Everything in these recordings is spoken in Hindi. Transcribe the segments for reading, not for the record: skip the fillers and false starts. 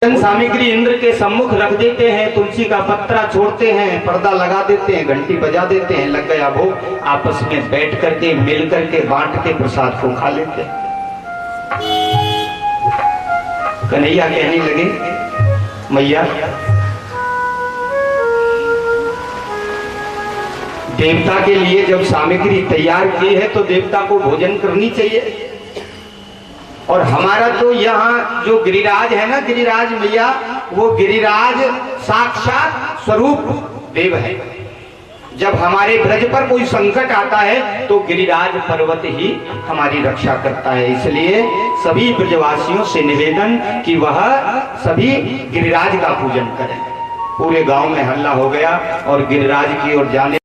सामग्री इंद्र के सम्मुख रख देते हैं, तुलसी का पत्रा छोड़ते हैं, पर्दा लगा देते हैं, घंटी बजा देते हैं, लग गया भोग। आपस में बैठ करके मिल करके बांट के प्रसाद को खा लेते हैं। कन्हैया कहने लगे, मैया देवता के लिए जब सामग्री तैयार की है तो देवता को भोजन करनी चाहिए। और हमारा तो यहाँ जो गिरिराज है ना, गिरिराज मैया, वो गिरिराज साक्षात स्वरूप देव है। जब हमारे ब्रज पर कोई संकट आता है तो गिरिराज पर्वत ही हमारी रक्षा करता है। इसलिए सभी ब्रजवासियों से निवेदन कि वह सभी गिरिराज का पूजन करें। पूरे गांव में हल्ला हो गया और गिरिराज की ओर जाने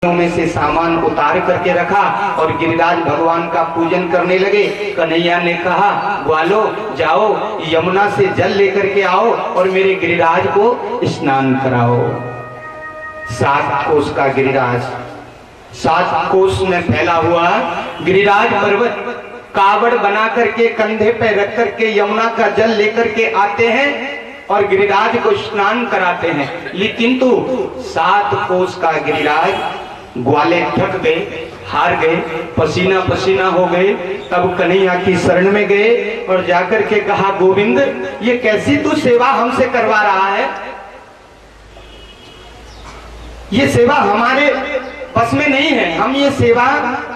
में से सामान उतार करके रखा और गिरिराज भगवान का पूजन करने लगे। कन्हैया ने कहा, ग्वालो जाओ यमुना से जल लेकर के आओ और मेरे गिरिराज को स्नान कराओ। 7 कोस का गिरिराज, 7 कोस में फैला हुआ गिरिराज पर्वत कावड़ बना करके कंधे पे रख करके यमुना का जल लेकर के आते हैं और गिरिराज को स्नान कराते हैं। लेकिन तो 7 कोस का गिरिराज ग्वाले थक गए, हार गए, पसीना पसीना हो गए। तब कन्हैया की शरण में गए और जाकर के कहा, गोविंद ये कैसी तू सेवा हमसे करवा रहा है? ये सेवा हमारे बस में नहीं है, हम ये सेवा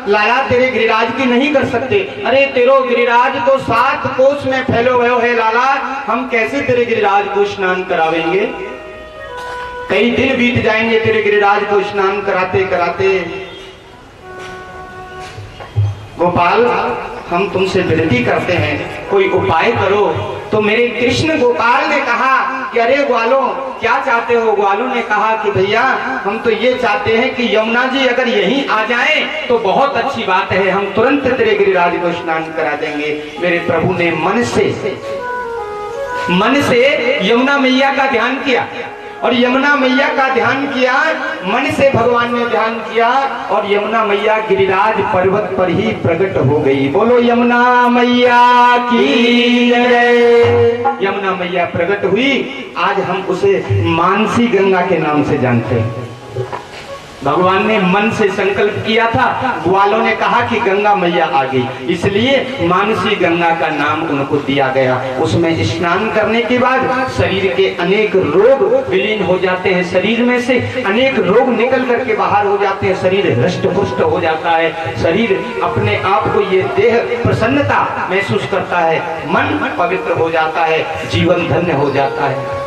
लाला तेरे गिरिराज की नहीं कर सकते। अरे तेरो गिरिराज तो 7 कोस में फैलो गयो है लाला, हम कैसे तेरे गिरिराज को स्नान करावेंगे? कई दिन बीत जाएंगे तेरे गिरिराज को स्नान कराते कराते। गोपाल हम तुमसे विनती करते हैं, कोई उपाय करो। तो मेरे कृष्ण गोपाल ने कहा कि अरे ग्वालों क्या चाहते हो? ग्वालों ने कहा कि भैया हम तो ये चाहते हैं कि यमुना जी अगर यहीं आ जाएं तो बहुत अच्छी बात है, हम तुरंत तेरे गिरिराज को स्नान करा देंगे। मेरे प्रभु ने मन से यमुना मैया का ध्यान किया और यमुना मैया का ध्यान किया, मन से भगवान ने ध्यान किया और यमुना मैया गिरिराज पर्वत पर ही प्रकट हो गई। बोलो यमुना मैया की जय। यमुना मैया प्रकट हुई। आज हम उसे मानसी गंगा के नाम से जानते हैं। भगवान ने मन से संकल्प किया था, ग्वालों ने कहा कि गंगा मैया आ गई, इसलिए मानसी गंगा का नाम उनको दिया गया। उसमें स्नान करने के बाद शरीर के अनेक रोग विलीन हो जाते हैं, शरीर में से अनेक रोग निकल करके बाहर हो जाते हैं, शरीर हृष्ट पुष्ट हो जाता है, शरीर अपने आप को ये देह प्रसन्नता महसूस करता है, मन पवित्र हो जाता है, जीवन धन्य हो जाता है।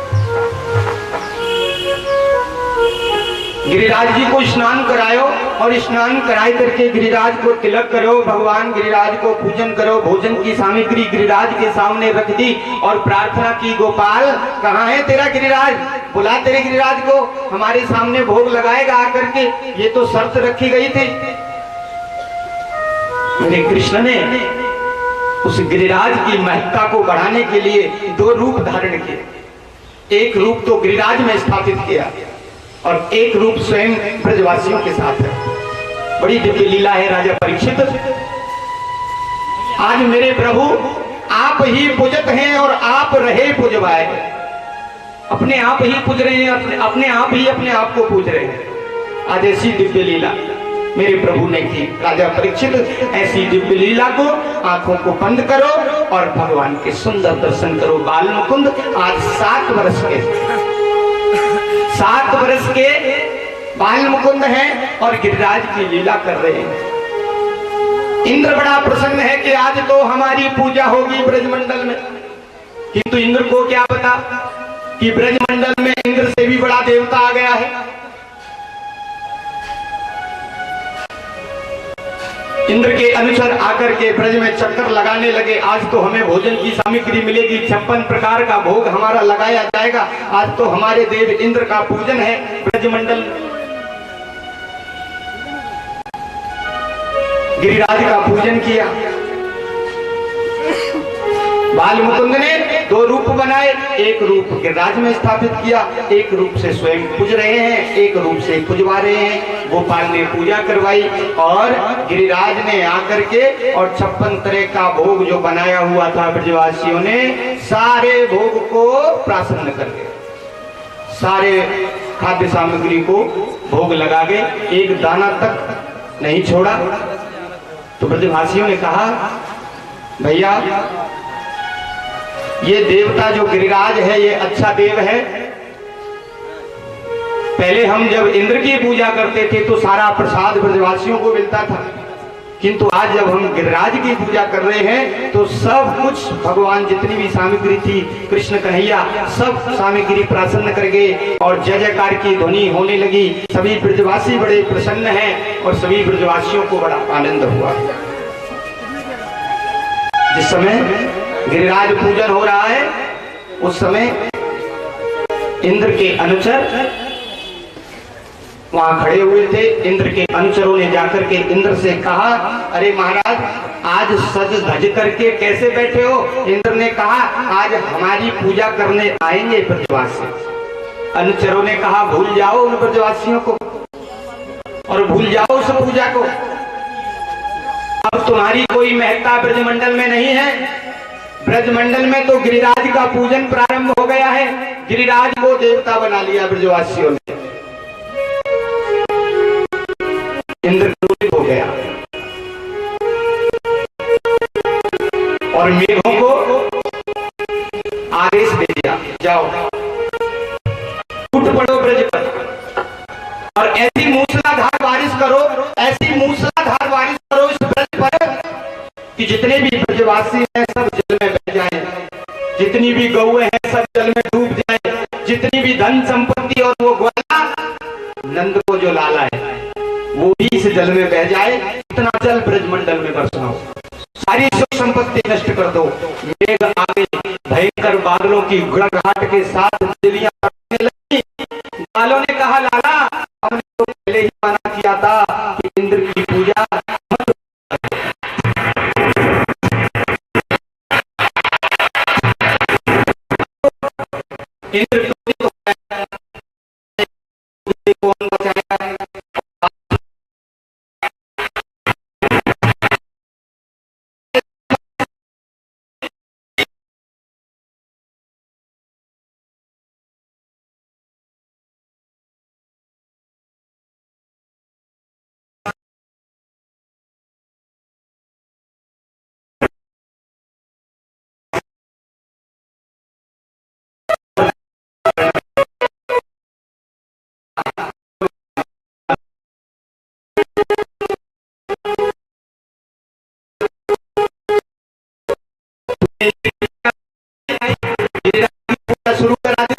गिरिराज जी को स्नान करायो और स्नान कराए करके गिरिराज को तिलक करो, भगवान गिरिराज को पूजन करो। भोजन की सामग्री गिरिराज के सामने रख दी और प्रार्थना की, गोपाल कहाँ है तेरा गिरिराज? बुला तेरे गिरिराज को, हमारे सामने भोग लगाएगा आकर के। ये तो शर्त रखी गई थी। मेरे कृष्ण ने उस गिरिराज की महत्ता को बढ़ाने के लिए 2 रूप धारण किए। एक रूप तो गिरिराज में स्थापित किया और एक रूप स्वयं ब्रजवासियों के साथ है। बड़ी दिव्य लीला है राजा परीक्षित। आज मेरे प्रभु आप ही पूजत हैं और आप रहे पूजवाए। अपने आप ही पूज रहे हैं, अपने आप ही अपने आप को पूज रहे हैं। आज ऐसी दिव्य लीला मेरे प्रभु ने की। राजा परीक्षित ऐसी दिव्य लीला को आंखों को बंद करो और भगवान के सुंदर दर्शन करो। बाल मुकुंद आज 7 वर्ष के बाल मुकुंद हैं और गिरिराज की लीला कर रहे हैं। इंद्र बड़ा प्रसन्न है कि आज तो हमारी पूजा होगी ब्रजमंडल में, किंतु इंद्र को क्या पता कि ब्रजमंडल में इंद्र से भी बड़ा देवता आ गया है। इंद्र के अनुचर आकर के ब्रज में चक्कर लगाने लगे। आज तो हमें भोजन की सामग्री मिलेगी, 56 प्रकार का भोग हमारा लगाया जाएगा। आज तो हमारे देव इंद्र का पूजन है ब्रजमंडल। गिरिराज का पूजन किया, बाल मुकुंद ने दो रूप बनाए, एक रूप गिरिराज में स्थापित किया, एक रूप से स्वयं पूज रहे हैं, एक रूप से पूजवा रहे हैं। गोपाल ने पूजा करवाई और गिरिराज ने आकर के और 56 तरह का भोग जो बनाया हुआ था ब्रजवासियों ने, सारे भोग को प्राशन कर गए, सारे खाद्य सामग्री को भोग लगा गए, एक दाना तक नहीं छोड़ा। तो ब्रजवासियों ने कहा, भैया ये देवता जो गिरिराज है ये अच्छा देव है। पहले हम जब इंद्र की पूजा करते थे तो सारा प्रसाद ब्रजवासियों को मिलता था, किंतु आज जब हम गिरिराज की पूजा कर रहे हैं तो सब कुछ भगवान जितनी भी सामग्री थी, कृष्ण कन्हैया सब सामग्री प्रसन्न कर गए और जय जयकार की ध्वनि होने लगी। सभी ब्रजवासी बड़े प्रसन्न हैं और सभी ब्रजवासियों को बड़ा आनंद हुआ। जिस समय गिरिराज पूजन हो रहा है उस समय इंद्र के अनुचर वहां खड़े हुए थे। इंद्र के अनुचरों ने जाकर के इंद्र से कहा, अरे महाराज आज सज धज करके कैसे बैठे हो? इंद्र ने कहा, आज हमारी पूजा करने आएंगे ब्रजवासी। अनुचरों ने कहा, भूल जाओ उन ब्रजवासियों को और भूल जाओ उस पूजा को, अब तुम्हारी कोई महत्ता ब्रजमंडल में नहीं है। ब्रजमंडल में तो गिरिराज का पूजन प्रारंभ हो गया है, गिरिराज को देवता बना लिया ब्रजवासियों ने। इंद्र क्रोधित हो गया और मेघों को आदेश दे दिया, जाओ टूट पड़ो ब्रज पर और ऐसी मूसलाधार बारिश करो, ऐसी मूसलाधार बारिश करो इस ब्रज पर कि जितने भी ब्रजवासी हैं सब जल में बह जाएं, जितनी भी गौएं हैं सब जल में डूब जाएं, जितनी भी धन संपत्ति और वो ग्वाला नंद को जो लाला है वो भी इस जल में बह जाए, इतना जल ब्रजमंडल में बरसाओ, सारी सुख संपत्ति नष्ट कर दो। मेघ आगे भयंकर बादलों की गड़गड़ाहट के साथ बिजलियां पड़ने लगी। बालों ने कहा, लाला हमने तो पहले ही मना किया था कि इंद्र की पूजा मत। इंद्र कौन बचाया? शुरू करा दी।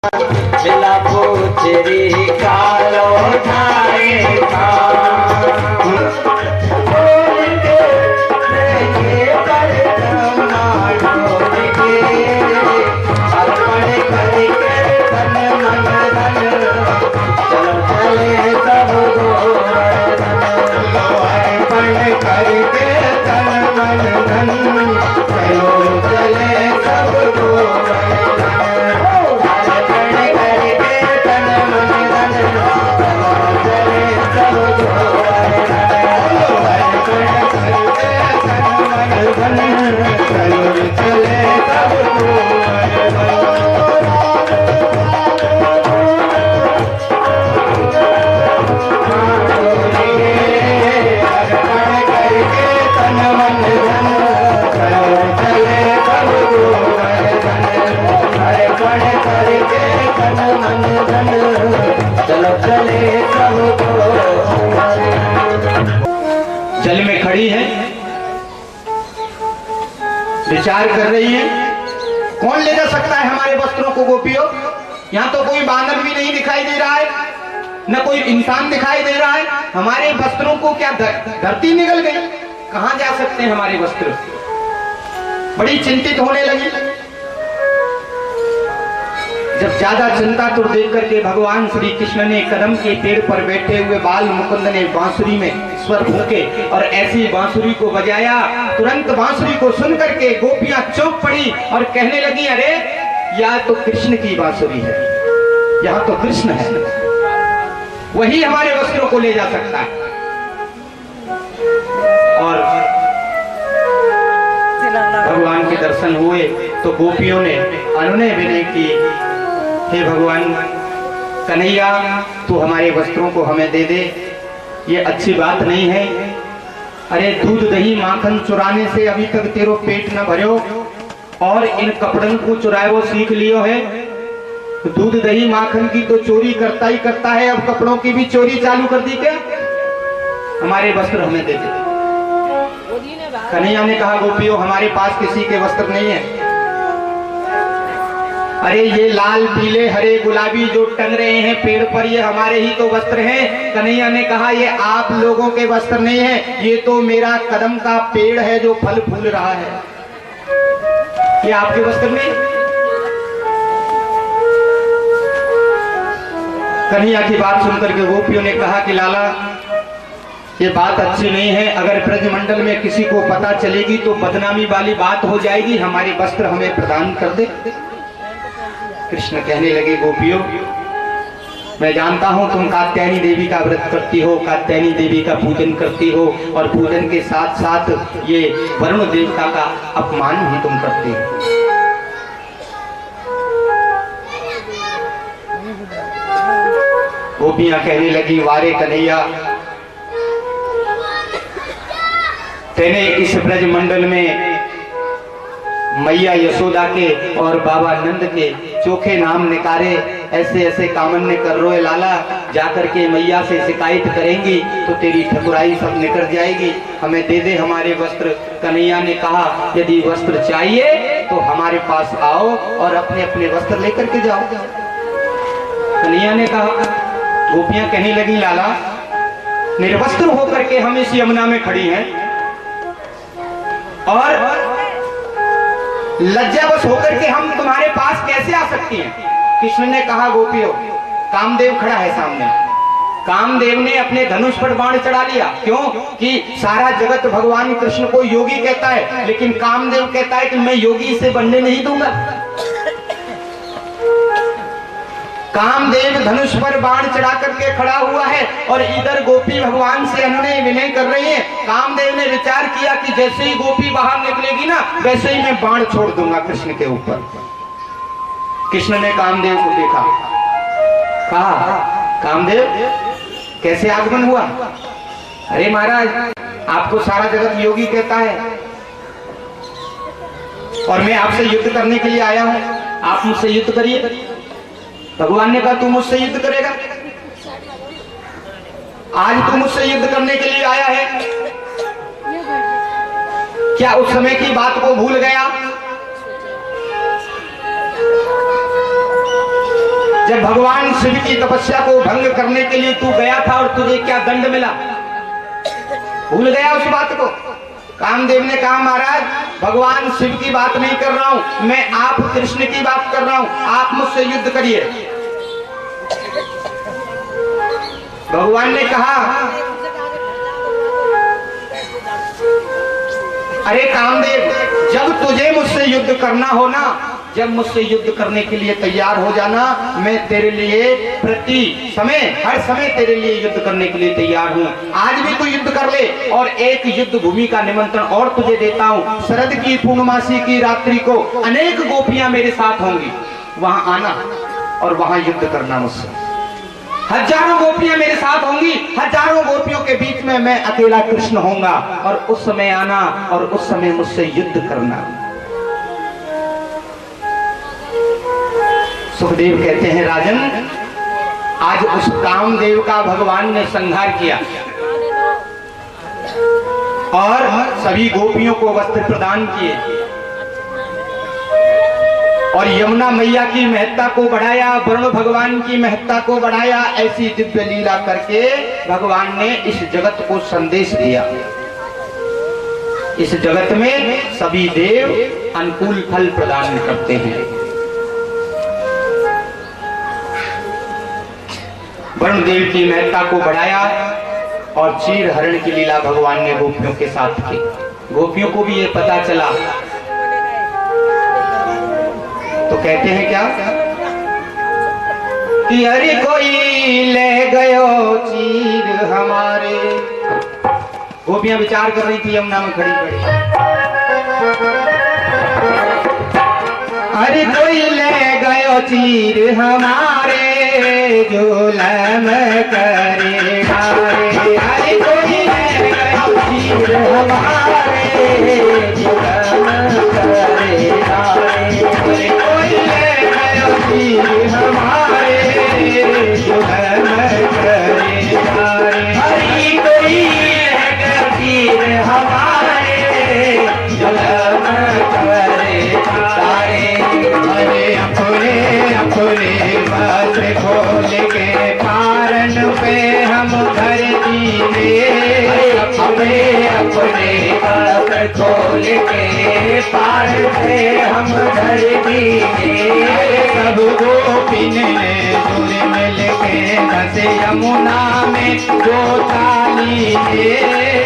बिला पूछरी कालो ठाए जल में खड़ी है, विचार कर रही है, कौन ले जा सकता है हमारे वस्त्रों को गोपियों? यहाँ तो कोई बानर भी नहीं दिखाई दे रहा है, न कोई इंसान दिखाई दे रहा है। हमारे वस्त्रों को क्या धरती निगल गई? कहाँ जा सकते हैं हमारे वस्त्र? बड़ी चिंतित होने लगी। जब ज्यादा चिंता तो देख करके भगवान श्री कृष्ण ने कदम के पेड़ पर बैठे हुए बाल मुकुंद ने बांसुरी में स्वर फूके और ऐसी बांसुरी को बजाया। तुरंत बांसुरी को सुन करके गोपियां चौंक पड़ी और कहने लगी, अरे यह तो कृष्ण की बांसुरी है, यहाँ तो कृष्ण है, वही हमारे वस्त्रों को ले जा सकता है। और भगवान के दर्शन हुए तो गोपियों ने अनुनय विनय की, हे भगवान कन्हैया, तू हमारे वस्त्रों को हमें दे दे, ये अच्छी बात नहीं है। अरे दूध दही माखन चुराने से अभी तक तेरो पेट न भरो और इन कपड़ों को चुराए सीख लियो है। दूध दही माखन की तो चोरी करता ही करता है, अब कपड़ों की भी चोरी चालू कर दी क्या? हमारे वस्त्र हमें दे दे। कन्हैया ने कहा, गोपियों हमारे पास किसी के वस्त्र नहीं है। अरे ये लाल पीले हरे गुलाबी जो टंग रहे हैं पेड़ पर, ये हमारे ही तो वस्त्र हैं। कन्हैया ने कहा, ये आप लोगों के वस्त्र नहीं है, ये तो मेरा कदम का पेड़ है जो फल फूल रहा है, ये आपके वस्त्र नहीं। कन्हैया की बात सुनकर के गोपियों ने कहा कि लाला ये बात अच्छी नहीं है, अगर ब्रजमंडल में किसी को पता चलेगी तो बदनामी वाली बात हो जाएगी, हमारे वस्त्र हमें प्रदान कर दे। कृष्ण कहने लगे, गोपियों मैं जानता हूं तुम कात्यायनी देवी का व्रत करती हो, कात्यायनी देवी का पूजन करती हो और पूजन के साथ साथ ये वरुण देवता का अपमान भी तुम करती हो। गोपियां कहने लगी, वारे कन्हैया, तेने इस ब्रज मंडल में मैया यशोदा के और बाबा नंद के चोखे नाम निकारे, ऐसे ऐसे कामन्य कर रोए लाला, जाकर के मैया से शिकायत करेंगी तो तेरी ठकुराई सब निकल जाएगी, हमें दे दे हमारे वस्त्र। कन्हैया ने कहा, यदि वस्त्र चाहिए तो हमारे पास आओ और अपने अपने वस्त्र लेकर के जाओ। कन्हैया ने कहा, गोपियां कहने लगी, लाला निर्वस्त्र होकर के हम इस यमुना में खड़ी हैं और लज्जावश होकर के हम तुम्हारे पास कैसे आ सकती हैं? कृष्ण ने कहा, गोपियों कामदेव खड़ा है सामने। कामदेव ने अपने धनुष पर बाण चढ़ा लिया, क्यों कि सारा जगत भगवान कृष्ण को योगी कहता है, लेकिन कामदेव कहता है कि मैं योगी से बनने नहीं दूंगा। कामदेव धनुष पर बाण चढ़ा करके खड़ा हुआ है और इधर गोपी भगवान से अनुनय विनय कर रही है। कामदेव ने विचार किया कि जैसे ही गोपी बाहर निकलेगी ना, वैसे ही मैं बाण छोड़ दूंगा कृष्ण के ऊपर। कृष्ण ने कामदेव को देखा, कहा, कामदेव कैसे आगमन हुआ? अरे महाराज, आपको सारा जगत योगी कहता है और मैं आपसे युद्ध करने के लिए आया हूं, आप मुझसे युद्ध करिए। भगवान ने कहा, तू मुझसे युद्ध करेगा? आज तू मुझसे युद्ध करने के लिए आया है, क्या उस समय की बात को भूल गया? जब भगवान शिव की तपस्या को भंग करने के लिए तू गया था और तुझे क्या दंड मिला, भूल गया उस बात को? कामदेव ने कहा महाराज भगवान शिव की बात नहीं कर रहा हूं, मैं आप कृष्ण की बात कर रहा हूं, आप मुझसे युद्ध करिए। भगवान ने कहा अरे कामदेव, जब तुझे मुझसे युद्ध करना हो ना, जब मुझसे युद्ध करने के लिए तैयार हो जाना, मैं तेरे लिए प्रति समय हर समय तेरे लिए युद्ध करने के लिए तैयार हूँ। आज भी तू युद्ध कर ले और एक युद्ध भूमि का निमंत्रण और तुझे देता हूँ। शरद की पूर्णमासी की रात्रि को अनेक गोपियां मेरे साथ होंगी, वहां आना और वहां युद्ध करना मुझसे। हजारों गोपियां मेरे साथ होंगी, हजारों गोपियों के बीच में मैं अकेला कृष्ण होऊंगा और उस समय आना और उस समय मुझसे युद्ध करना। सुखदेव कहते हैं राजन, आज उस कामदेव का भगवान ने संहार किया और सभी गोपियों को वस्त्र प्रदान किए और यमुना मैया की महत्ता को बढ़ाया, वरुण भगवान की महत्ता को बढ़ाया। ऐसी दिव्य लीला करके भगवान ने इस जगत को संदेश दिया। इस जगत में सभी देव अनुकूल फल प्रदान करते हैं। वरुण देव की महत्ता को बढ़ाया और चीर हरण की लीला भगवान ने गोपियों के साथ की। गोपियों को भी ये पता चला तो कहते हैं क्या कि अरे कोई ले गयो चीर हमारे। गोपियां विचार कर रही थी यमुना में खड़ी खड़ी, अरे कोई ले गयो चीर हमारे, जुलम करे हारे। अरे कोई ले गयो चीर हमारे, जुलम करे हारे। अरे कोई ले गयो चीर हमारे, जुलम करे हारे। अरे कोई ले गयो चीर हमारे, जुलम करे हारे। अरे अपने वस्त्र खोल के पारन पे हम भर दिए, अपने वस्त्र खोल के पारन पे हम भर दिए। सब गोपिन ने दूर मिल के धसे यमुना में गोताली दे।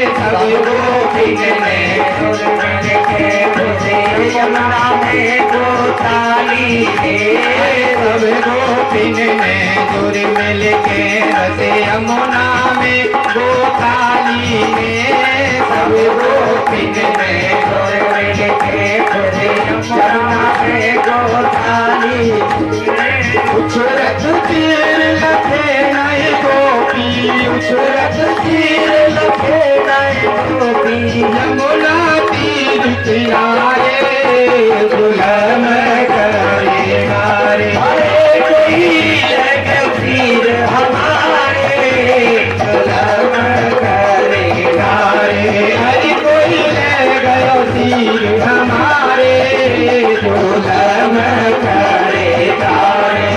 सब गोपिन ने दूर मिल के धसे यमुना में गोताली दे। सब गोपिन ने दूर मिल के रसे यमुना में गोताली दे। सब गोपिन ने दूर मिल के रसे यमुना में गोताली दे। उछरत तीर लखे नए गोपी, उछरत तीर लखे नए गोपी, यमुना तीर किनारे जुलम करे हारे। अरे कोई ले गयो तीर हमारे, जुलम करे हारे। अरे कोई ले गयो तीर हमारे, जुलम करे हारे।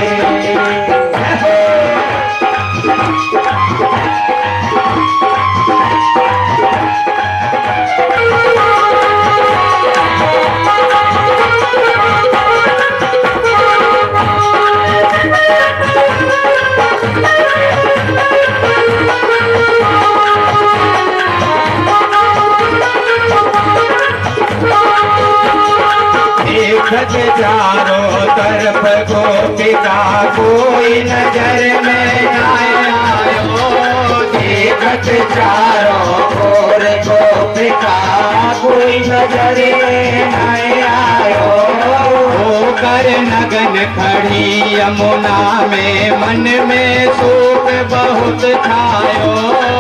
देखत चारों तरफ गोपिका, कोई नजर में आयो। देखत चारों ओर गोपिका, कोई नजर में आयो। होकर नगन खड़ी यमुना में, मन में शोक बहुत छायो।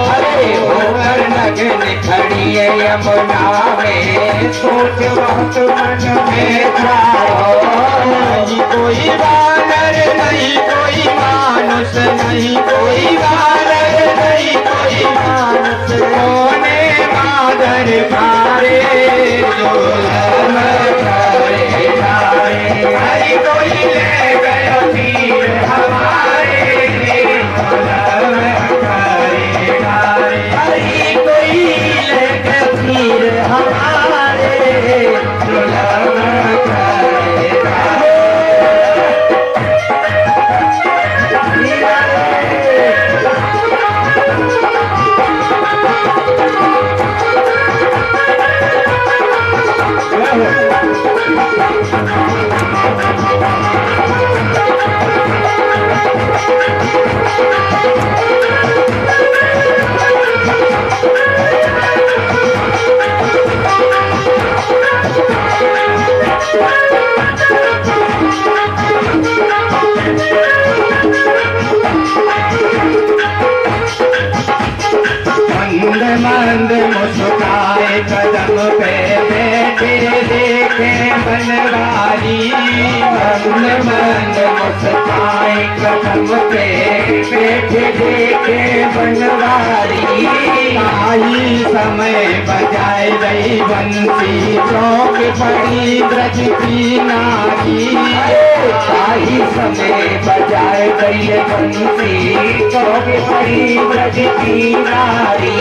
अरे होकर नगन खड़ी यमुना में, सोच बहुत मन में छायो। नहीं कोई वानर, नहीं कोई मानुष, नहीं कोई वानर, नहीं कोई मानुष। कोने मादर मारे, जुलम करे हारे। अरे कोई ले गयो तीर हमारे, कदम पे बैठे देखे बनवारी, मन मन मुस्काए कदम पे बैठे देखे बनवारी। आई समय बजाए रही बंसी चौक पड़ी ब्रज की नारी, आई समय बजाए रही बंसी चौक पड़ी ब्रज की नारी।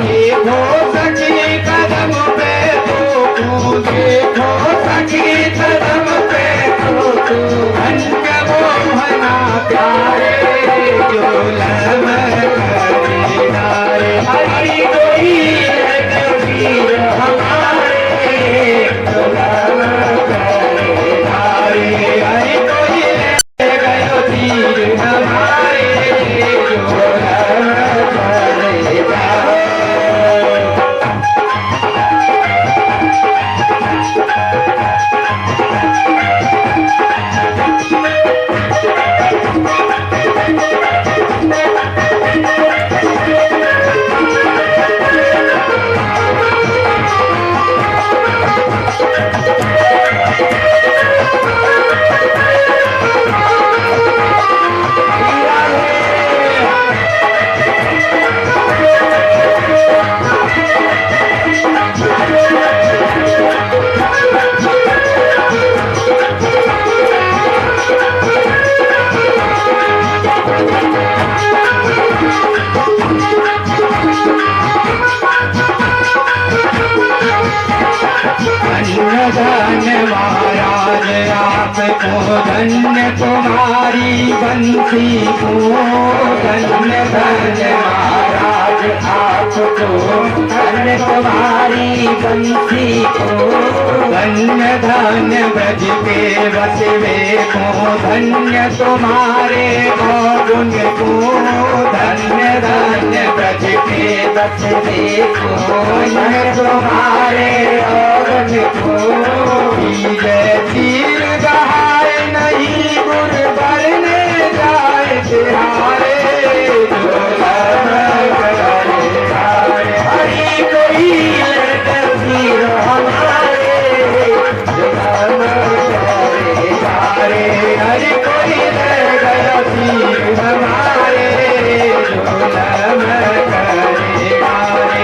देखो सखी कदम पे तो देखो सखी कदम पे तो धन्य मोहना प्यारे जो लम करे नारे। हरि कोई वीर हमारे जो लम करे नारे, हरि कोई गयो तीर हमारे जो लम करे नारे। धन्य महाराज आपको धन्य तुम्हारी बंसी को, धन्य धन्य महाराज आपको धन्य तुम्हारी बंसी को। धन्य धन्य ब्रज के बसवे को, धन्य तुम्हारे गुण को, धन्य धन्य ब्रज के बसवे को, धन्य तुम्हारे गुण को। तीर गहाए नहीं गुर बरने जाए तिहारे जो लम करे नारे। हरि कोई तीर हमारे जो लम करे नारे, हरि कोई गया तीर हमारे जो लम करे नारे।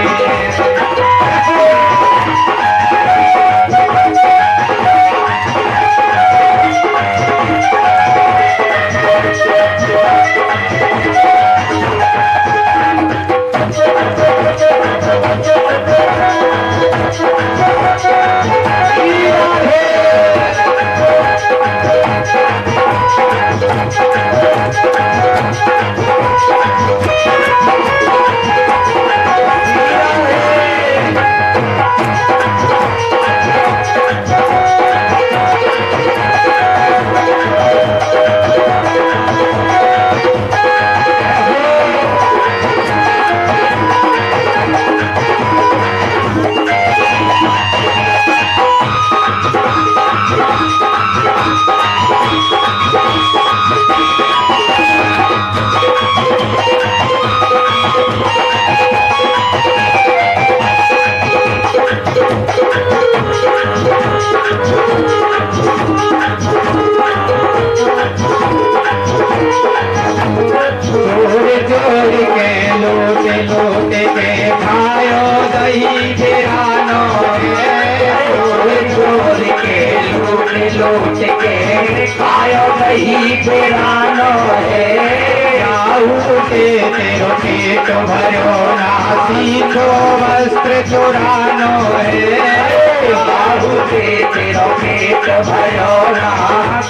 लौट के खायो दही पुरानो है, राहु के तेरो पेट भरो ना सीखो वस्त्र चुरानो है, राहु के तेरो पेट भरो ना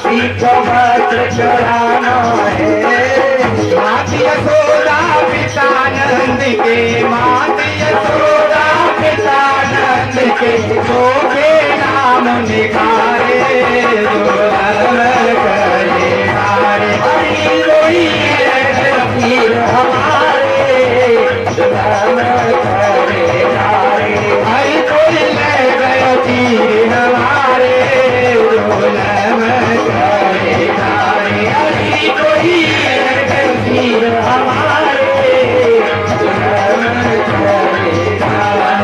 सीखो वस्त्र चुरानो है। मात यशोदा पिता नंद के, मात यशोदा पिता नंद के, सोखे नाम निखारे करे हारे। हरि कोई वीर हमारे करे हारे, हरि कोई ले गयो तीर हमारे करे हारे। हरि कोई वीर हमारे करे हारे।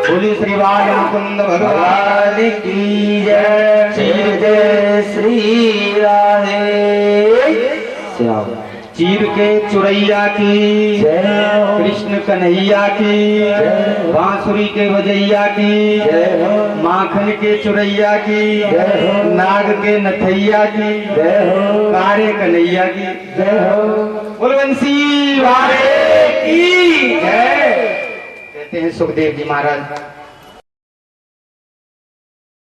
बोले श्री बाल मुकुंद भगवान की जय। जय जय श्री राधे श्याम। चीर के चुरैया की जय। कृष्ण कन्हैया की जय। बांसुरी के बजैया की जय हो। माखन के चुरैया की जय हो। नाग के नथैया की जय हो। कारे कन्हैया की जय हो। बोलवंशी वाले की जय। कहते हैं सुखदेव जी महाराज